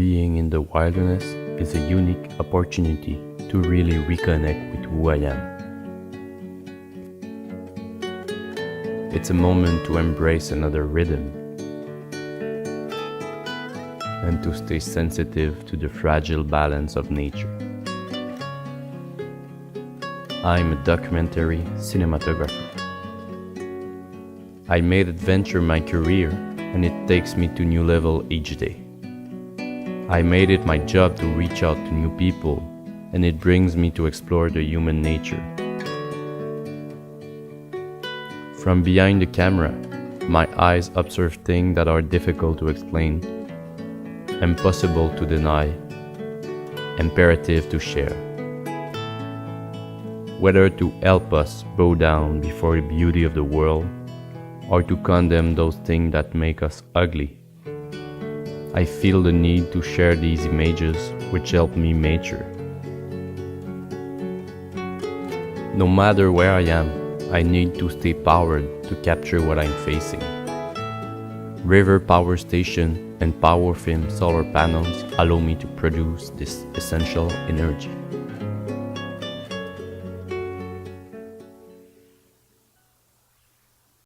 being in the wilderness is a unique opportunity to really reconnect with who I am. It's a moment to embrace another rhythm and to stay sensitive to the fragile balance of nature. I'm a documentary cinematographer. I made adventure my career, and it takes me to new level each day. I made it my job to reach out to new people, and it brings me to explore the human nature. From behind the camera, my eyes observe things that are difficult to explain, impossible to deny, imperative to share. Whether to help us bow down before the beauty of the world, or to condemn those things that make us ugly, I feel the need to share these images which help me mature. No matter where I am, I need to stay powered to capture what I'm facing. River power station and power film solar panels allow me to produce this essential energy.